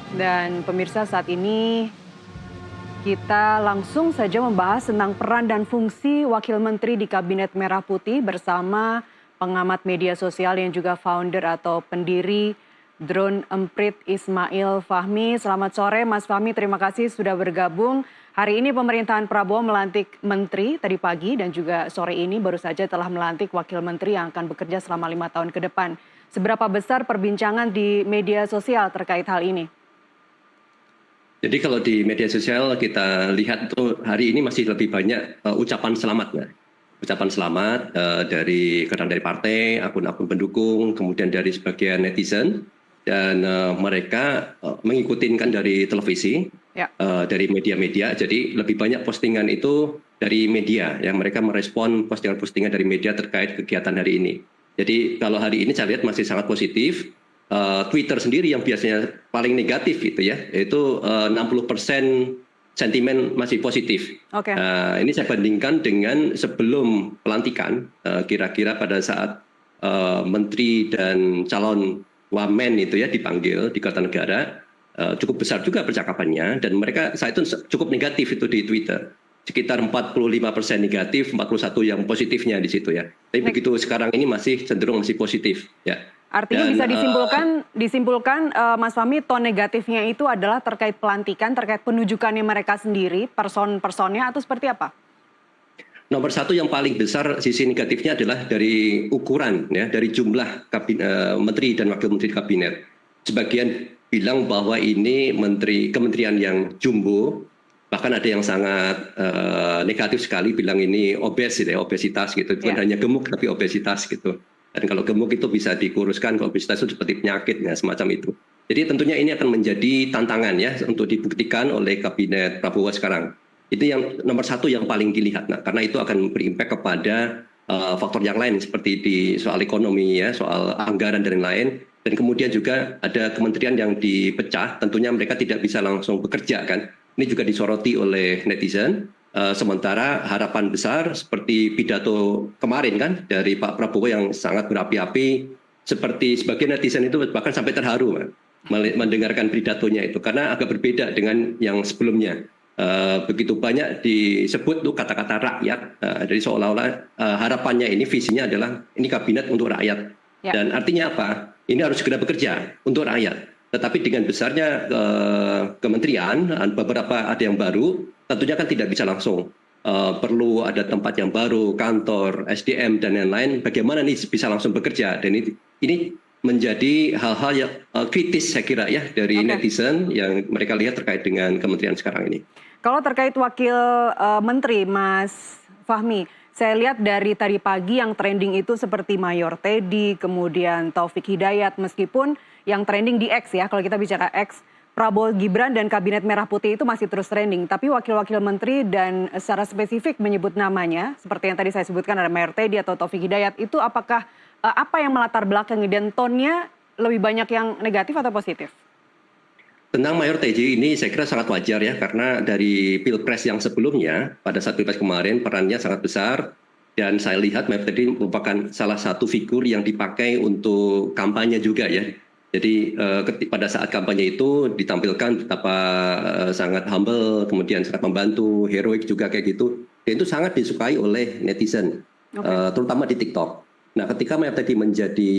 Dan pemirsa, saat ini kita langsung saja membahas tentang peran dan fungsi Wakil Menteri di Kabinet Merah Putih bersama pengamat media sosial yang juga founder atau pendiri Drone Emprit Ismail Fahmi. Selamat sore Mas Fahmi, terima kasih sudah bergabung. Hari ini pemerintahan Prabowo melantik menteri tadi pagi dan juga sore ini baru saja telah melantik wakil menteri yang akan bekerja selama 5 tahun ke depan. Seberapa besar perbincangan di media sosial terkait hal ini? Jadi kalau di media sosial kita lihat tuh hari ini masih lebih banyak ucapan selamat, ya. Ucapan selamat dari kadang dari partai, akun-akun pendukung, kemudian dari sebagian netizen, dan mereka mengikuti kan dari televisi, Ya. dari media-media. Jadi lebih banyak postingan itu dari media, yang mereka merespon postingan-postingan dari media terkait kegiatan hari ini. Jadi kalau hari ini saya lihat masih sangat positif. Twitter sendiri yang biasanya paling negatif itu ya, yaitu 60% sentimen masih positif. Oke. Ini saya bandingkan dengan sebelum pelantikan, kira-kira pada saat menteri dan calon wamen itu ya dipanggil di Kertanegara, cukup besar juga percakapannya, dan mereka saat itu cukup negatif itu di Twitter. Sekitar 45% negatif, 41 yang positifnya di situ ya. Tapi begitu sekarang ini masih cenderung masih positif ya. Artinya Dan bisa disimpulkan Mas Fahmi, tone negatifnya itu adalah terkait pelantikan, terkait penunjukannya mereka sendiri, person-personnya, atau seperti apa? Nomor satu yang paling besar sisi negatifnya adalah dari ukuran, ya, dari jumlah menteri dan wakil menteri kabinet. Sebagian bilang bahwa ini kementerian yang jumbo, bahkan ada yang sangat negatif sekali, bilang ini obesitas gitu, bukan hanya gemuk tapi obesitas gitu. Dan kalau gemuk itu bisa dikuruskan, kalau obesitas itu seperti penyakit, ya, semacam itu. Jadi tentunya ini akan menjadi tantangan ya untuk dibuktikan oleh kabinet Prabowo sekarang. Itu yang nomor satu yang paling dilihat, karena itu akan berimpact kepada faktor yang lain seperti di soal ekonomi ya, soal anggaran dan lain-lain. Dan kemudian juga ada kementerian yang dipecah, tentunya mereka tidak bisa langsung bekerja kan. Ini juga disoroti oleh netizen. Sementara harapan besar seperti pidato kemarin kan dari Pak Prabowo yang sangat berapi-api, seperti sebagian netizen itu bahkan sampai terharu mendengarkan pidatonya itu, karena agak berbeda dengan yang sebelumnya. Begitu banyak disebut tuh kata-kata rakyat, jadi seolah-olah harapannya ini, visinya adalah ini kabinet untuk rakyat. Ya. Dan artinya apa? Ini harus segera bekerja untuk rakyat. Tetapi dengan besarnya kementerian, beberapa ada yang baru, tentunya kan tidak bisa langsung. Perlu ada tempat yang baru, kantor, SDM, dan lain-lain. Bagaimana nih bisa langsung bekerja? Dan ini menjadi hal-hal yang kritis saya kira ya dari netizen yang mereka lihat terkait dengan kementerian sekarang ini. Kalau terkait wakil menteri, Mas Fahmi, saya lihat dari tadi pagi yang trending itu seperti Mayor Teddy, kemudian Taufik Hidayat, meskipun yang trending di X ya, kalau kita bicara X, Prabowo Gibran dan Kabinet Merah Putih itu masih terus trending. Tapi wakil-wakil menteri dan secara spesifik menyebut namanya, seperti yang tadi saya sebutkan ada Mayor Teddy atau Taufik Hidayat, itu apakah apa yang melatar belakangi dan tonnya lebih banyak yang negatif atau positif? Tentang Mayor Teddy ini saya kira sangat wajar ya, karena dari Pilpres yang sebelumnya, pada saat Pilpres kemarin perannya sangat besar, dan saya lihat Mayor Teddy merupakan salah satu figur yang dipakai untuk kampanye juga ya. Jadi pada saat kampanye itu ditampilkan betapa sangat humble, kemudian sangat membantu, heroik juga kayak gitu. Dan itu sangat disukai oleh netizen, terutama di TikTok. Nah, ketika Mayor Teddy menjadi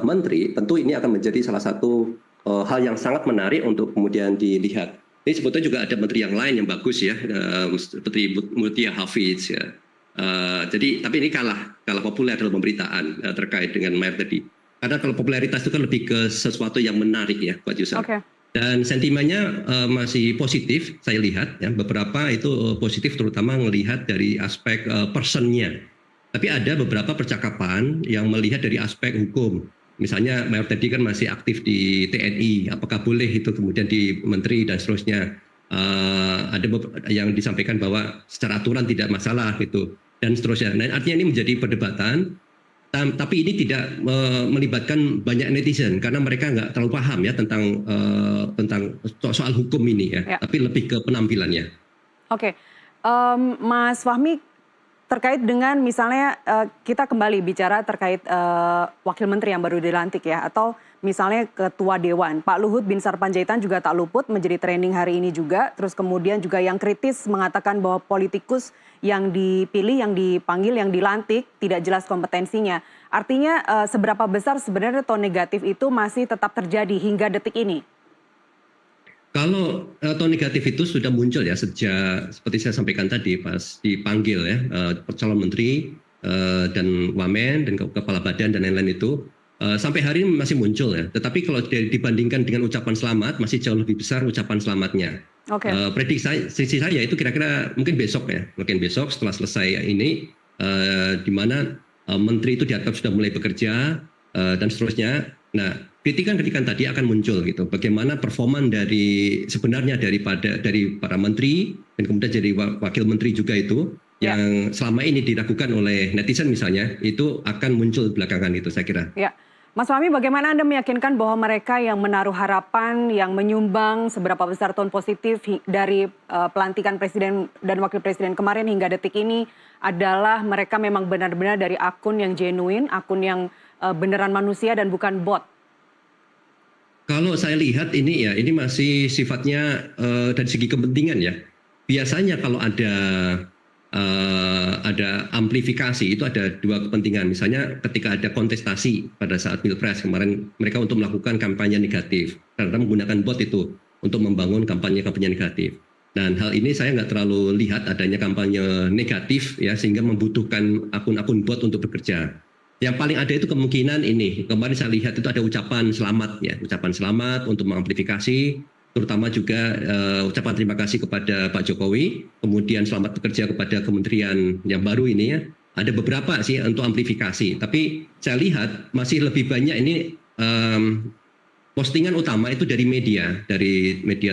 menteri, tentu ini akan menjadi salah satu hal yang sangat menarik untuk kemudian dilihat. Ini sebetulnya juga ada menteri yang lain yang bagus ya, seperti Mutia Hafiz ya. Jadi tapi ini kalah populer dalam pemberitaan terkait dengan Mayor Teddy. Karena kalau popularitas itu kan lebih ke sesuatu yang menarik ya buat user. Dan sentimennya masih positif saya lihat ya, beberapa itu positif terutama melihat dari aspek personnya. Tapi ada beberapa percakapan yang melihat dari aspek hukum. Misalnya Mayor Teddy kan masih aktif di TNI, apakah boleh itu kemudian di menteri dan seterusnya. Ada yang disampaikan bahwa secara aturan tidak masalah gitu dan seterusnya. Nah, artinya ini menjadi perdebatan. Tapi ini tidak melibatkan banyak netizen karena mereka nggak terlalu paham ya tentang soal hukum ini ya. Tapi lebih ke penampilannya. Mas Fahmi, terkait dengan misalnya kita kembali bicara terkait wakil menteri yang baru dilantik ya, atau misalnya Ketua Dewan. Pak Luhut Binsar Panjaitan juga tak luput menjadi trending hari ini juga. Terus kemudian juga yang kritis mengatakan bahwa politikus yang dipilih, yang dipanggil, yang dilantik tidak jelas kompetensinya. Artinya seberapa besar sebenarnya tone negatif itu masih tetap terjadi hingga detik ini? Kalau tone negatif itu sudah muncul ya sejak seperti saya sampaikan tadi pas dipanggil ya calon menteri dan wamen dan kepala badan dan lain-lain itu sampai hari ini masih muncul ya. Tetapi kalau dibandingkan dengan ucapan selamat masih jauh lebih besar ucapan selamatnya. Oke. Prediksi saya itu kira-kira mungkin besok ya, mungkin besok setelah selesai ini di mana menteri itu dianggap sudah mulai bekerja dan seterusnya. Nah, kritikan-kritikan tadi akan muncul gitu. Bagaimana performan sebenarnya dari para menteri dan kemudian jadi wakil menteri juga itu yang selama ini diragukan oleh netizen misalnya itu akan muncul belakangan itu saya kira. Ya. Mas Fahmi, bagaimana Anda meyakinkan bahwa mereka yang menaruh harapan, yang menyumbang seberapa besar tone positif dari pelantikan presiden dan wakil presiden kemarin hingga detik ini adalah mereka memang benar-benar dari akun yang genuine, akun yang beneran manusia dan bukan bot? Kalau saya lihat ini masih sifatnya dari segi kepentingan ya. Biasanya kalau ada amplifikasi itu ada dua kepentingan. Misalnya ketika ada kontestasi pada saat Pilpres kemarin mereka untuk melakukan kampanye negatif karena menggunakan bot itu untuk membangun kampanye-kampanye negatif. Dan hal ini saya nggak terlalu lihat adanya kampanye negatif ya sehingga membutuhkan akun-akun bot untuk bekerja. Yang paling ada itu kemungkinan ini. Kemarin saya lihat itu ada ucapan selamat ya, ucapan selamat untuk mengamplifikasi, terutama juga ucapan terima kasih kepada Pak Jokowi, kemudian selamat bekerja kepada kementerian yang baru ini ya. Ada beberapa sih untuk amplifikasi, tapi saya lihat masih lebih banyak ini postingan utama itu dari media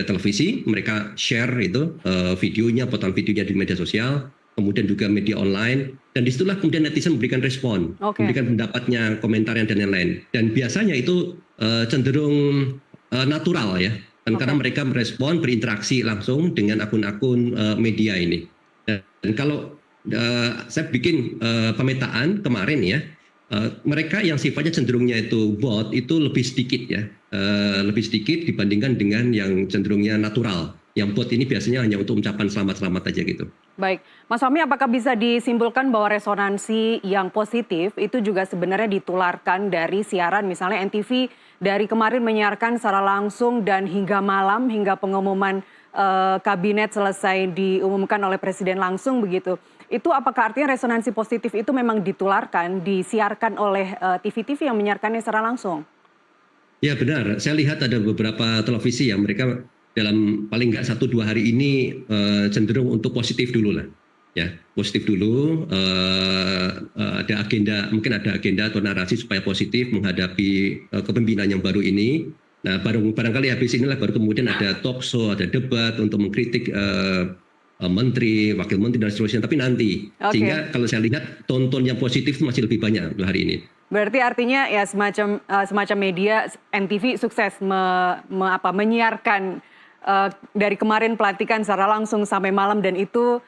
televisi, mereka share itu videonya, potongan videonya di media sosial, kemudian juga media online, dan disitulah kemudian netizen memberikan respon, memberikan pendapatnya, komentarnya dan lain-lain. Dan biasanya itu cenderung natural ya, dan karena mereka merespon, berinteraksi langsung dengan akun-akun media ini. Dan kalau saya bikin pemetaan kemarin ya, mereka yang sifatnya cenderungnya itu bot itu lebih sedikit ya, lebih sedikit dibandingkan dengan yang cenderungnya natural. Yang bot ini biasanya hanya untuk ucapan selamat-selamat aja gitu. Baik, Mas Fahmi, apakah bisa disimpulkan bahwa resonansi yang positif itu juga sebenarnya ditularkan dari siaran, misalnya NTV dari kemarin menyiarkan secara langsung dan hingga malam, hingga pengumuman kabinet selesai diumumkan oleh Presiden langsung begitu. Itu apakah artinya resonansi positif itu memang ditularkan, disiarkan oleh TV-TV yang menyiarkannya secara langsung? Ya benar, saya lihat ada beberapa televisi yang mereka dalam paling nggak 1-2 hari ini cenderung untuk positif dulu lah, ya positif dulu. Ada agenda, mungkin ada agenda atau narasi supaya positif menghadapi kepemimpinan yang baru ini. Nah barangkali habis inilah baru kemudian ada talk show, ada debat untuk mengkritik menteri, wakil menteri dan seterusnya. Tapi nanti, sehingga kalau saya lihat tonton yang positif masih lebih banyak untuk hari ini. Berarti artinya ya semacam media NTV sukses menyiarkan dari kemarin pelantikan secara langsung sampai malam, dan itu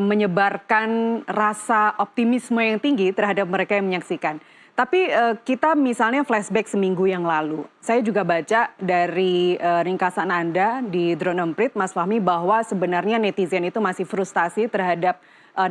menyebarkan rasa optimisme yang tinggi terhadap mereka yang menyaksikan. Tapi kita misalnya flashback seminggu yang lalu, saya juga baca dari ringkasan Anda di Drone Emprit, Mas Fahmi, bahwa sebenarnya netizen itu masih frustasi terhadap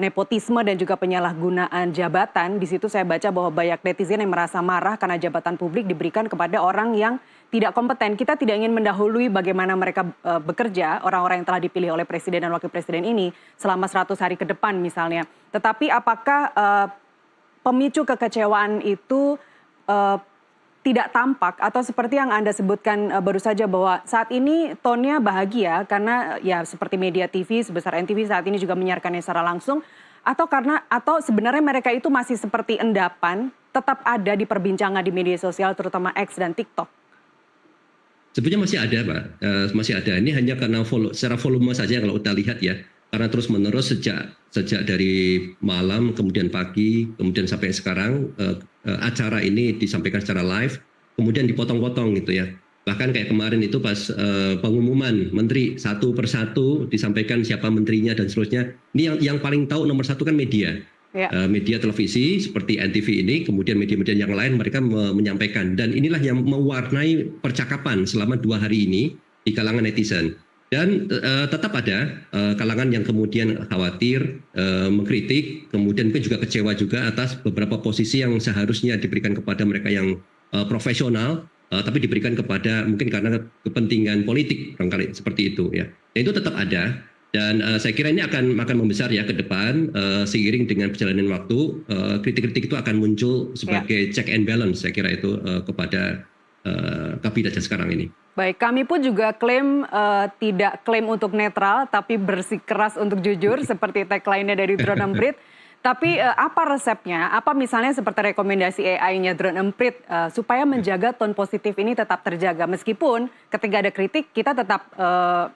nepotisme dan juga penyalahgunaan jabatan. Di situ saya baca bahwa banyak netizen yang merasa marah karena jabatan publik diberikan kepada orang yang tidak kompeten. Kita tidak ingin mendahului bagaimana mereka bekerja, orang-orang yang telah dipilih oleh presiden dan wakil presiden ini selama 100 hari ke depan misalnya. Tetapi apakah pemicu kekecewaan itu tidak tampak, atau seperti yang Anda sebutkan baru saja bahwa saat ini tonnya bahagia karena ya seperti media TV sebesar NTV saat ini juga menyiarkannya secara langsung, atau sebenarnya mereka itu masih seperti endapan tetap ada di perbincangan di media sosial terutama X dan TikTok? Sebenarnya masih ada, Pak. Masih ada. Ini hanya karena secara volume saja kalau kita lihat ya. Karena terus menerus sejak dari malam, kemudian pagi, kemudian sampai sekarang acara ini disampaikan secara live, kemudian dipotong-potong gitu ya. Bahkan kayak kemarin itu pas pengumuman menteri satu persatu disampaikan siapa menterinya dan seterusnya. Ini yang paling tahu nomor satu kan media. Ya. Media televisi seperti NTV ini, kemudian media-media yang lain mereka menyampaikan, dan inilah yang mewarnai percakapan selama 2 hari ini di kalangan netizen. Dan tetap ada kalangan yang kemudian khawatir, mengkritik, kemudian mungkin juga kecewa juga atas beberapa posisi yang seharusnya diberikan kepada mereka yang profesional, tapi diberikan kepada mungkin karena kepentingan politik barangkali seperti itu ya. Dan itu tetap ada. Dan saya kira ini akan membesar ya ke depan, seiring dengan perjalanan waktu, kritik-kritik itu akan muncul sebagai check and balance, saya kira itu kepada kabinet yang sekarang ini. Baik, kami pun juga tidak klaim untuk netral, tapi bersikeras untuk jujur, seperti tagline-nya dari Drone Emprit. Tapi apa resepnya? Apa misalnya seperti rekomendasi AI-nya Drone Emprit supaya menjaga tone positif ini tetap terjaga? Meskipun ketika ada kritik, kita tetap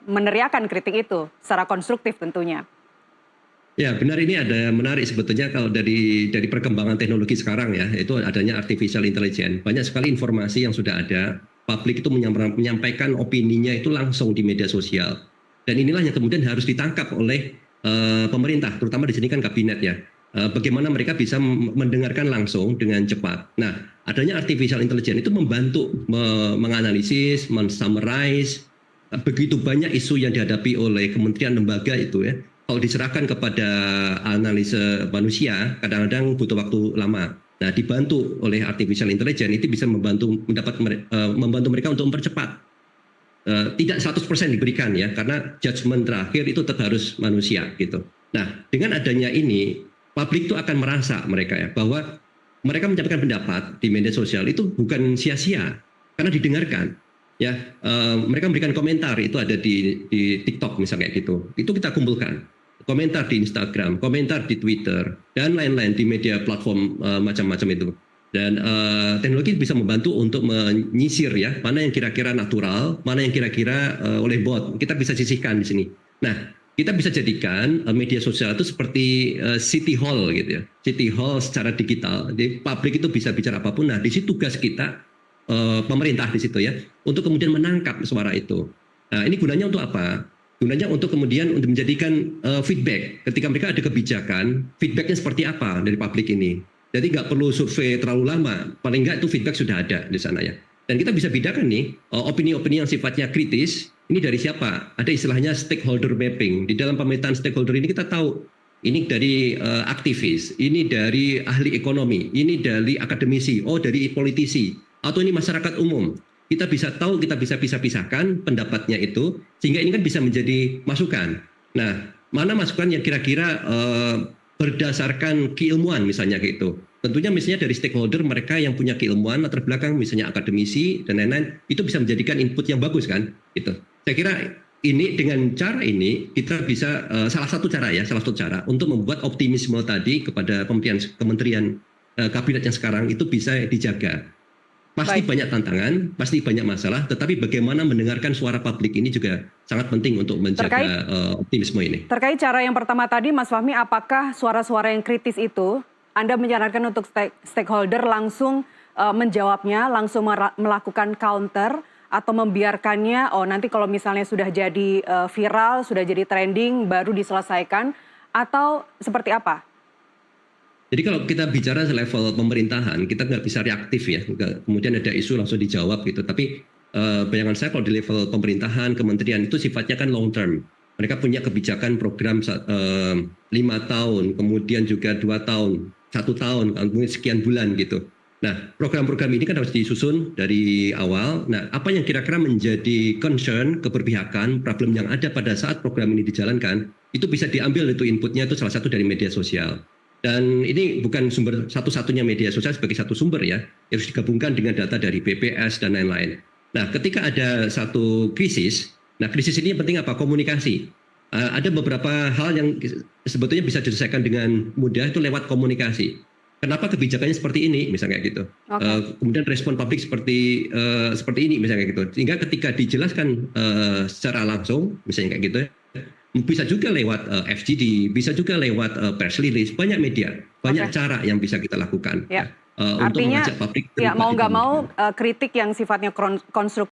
meneriakan kritik itu secara konstruktif tentunya. Ya benar, ini ada menarik sebetulnya kalau dari perkembangan teknologi sekarang ya, itu adanya artificial intelligence. Banyak sekali informasi yang sudah ada, publik itu menyampaikan opininya itu langsung di media sosial. Dan inilah yang kemudian harus ditangkap oleh pemerintah, terutama di sini kan kabinet ya. Bagaimana mereka bisa mendengarkan langsung dengan cepat. Nah, adanya artificial intelligence itu membantu menganalisis, mensummarize begitu banyak isu yang dihadapi oleh kementerian lembaga itu ya. Kalau diserahkan kepada analisa manusia, kadang-kadang butuh waktu lama. Nah, dibantu oleh artificial intelligence itu bisa membantu mereka untuk mempercepat. Tidak 100% diberikan ya, karena judgement terakhir itu tetap harus manusia gitu. Nah, dengan adanya ini, publik itu akan merasa mereka ya bahwa mereka menyampaikan pendapat di media sosial itu bukan sia-sia karena didengarkan. Ya, mereka memberikan komentar, itu ada di TikTok misalnya kayak gitu. Itu kita kumpulkan. Komentar di Instagram, komentar di Twitter, dan lain-lain di media platform macam-macam itu. Dan teknologi bisa membantu untuk menyisir ya, mana yang kira-kira natural, mana yang kira-kira oleh bot. Kita bisa sisihkan di sini. Nah, kita bisa jadikan media sosial itu seperti city hall gitu ya. City hall secara digital. Jadi publik itu bisa bicara apapun. Nah, di situ tugas kita pemerintah di situ ya, untuk kemudian menangkap suara itu. Nah, ini gunanya untuk apa? Gunanya untuk kemudian untuk menjadikan feedback. Ketika mereka ada kebijakan, feedbacknya seperti apa dari publik ini. Jadi nggak perlu survei terlalu lama, paling nggak itu feedback sudah ada di sana ya. Dan kita bisa bedakan nih, opini-opini yang sifatnya kritis, ini dari siapa? Ada istilahnya stakeholder mapping. Di dalam pemerintahan stakeholder ini kita tahu, ini dari aktivis, ini dari ahli ekonomi, ini dari akademisi, dari politisi, atau ini masyarakat umum. Kita bisa tahu, kita bisa pisah-pisahkan pendapatnya itu, sehingga ini kan bisa menjadi masukan. Nah, mana masukan yang kira-kira berdasarkan keilmuan misalnya gitu. Tentunya misalnya dari stakeholder mereka yang punya keilmuan latar belakang misalnya akademisi dan lain-lain, itu bisa menjadikan input yang bagus kan gitu. Saya kira ini dengan cara ini kita bisa salah satu cara untuk membuat optimisme tadi kepada kementerian kabinet yang sekarang itu bisa dijaga. Pasti banyak tantangan, pasti banyak masalah, tetapi bagaimana mendengarkan suara publik ini juga sangat penting untuk menjaga optimisme ini. Terkait cara yang pertama tadi, Mas Fahmi, apakah suara-suara yang kritis itu Anda menyarankan untuk stakeholder langsung menjawabnya, langsung melakukan counter, atau membiarkannya, nanti kalau misalnya sudah jadi viral, sudah jadi trending, baru diselesaikan, atau seperti apa? Jadi kalau kita bicara level pemerintahan, kita nggak bisa reaktif ya. Kemudian ada isu langsung dijawab gitu. Tapi bayangan saya kalau di level pemerintahan, kementerian itu sifatnya kan long term. Mereka punya kebijakan program 5 tahun, kemudian juga 2 tahun, 1 tahun, mungkin sekian bulan gitu. Nah, program-program ini kan harus disusun dari awal. Nah, apa yang kira-kira menjadi concern, keberpihakan, problem yang ada pada saat program ini dijalankan, itu bisa diambil itu inputnya itu salah satu dari media sosial. Dan ini bukan sumber satu-satunya media sosial sebagai satu sumber ya, harus digabungkan dengan data dari BPS dan lain-lain. Nah, ketika ada satu krisis, nah krisis ini yang penting apa? Komunikasi. Ada beberapa hal yang sebetulnya bisa diselesaikan dengan mudah itu lewat komunikasi. Kenapa kebijakannya seperti ini, misalnya kayak gitu. Kemudian respon publik seperti ini, misalnya kayak gitu. Sehingga ketika dijelaskan secara langsung, misalnya kayak gitu, bisa juga lewat FGD, bisa juga lewat press release, banyak media, banyak cara yang bisa kita lakukan. Ya. Untuk Artinya, mengajak publik. ya mau nggak mau kritik yang sifatnya konstruktif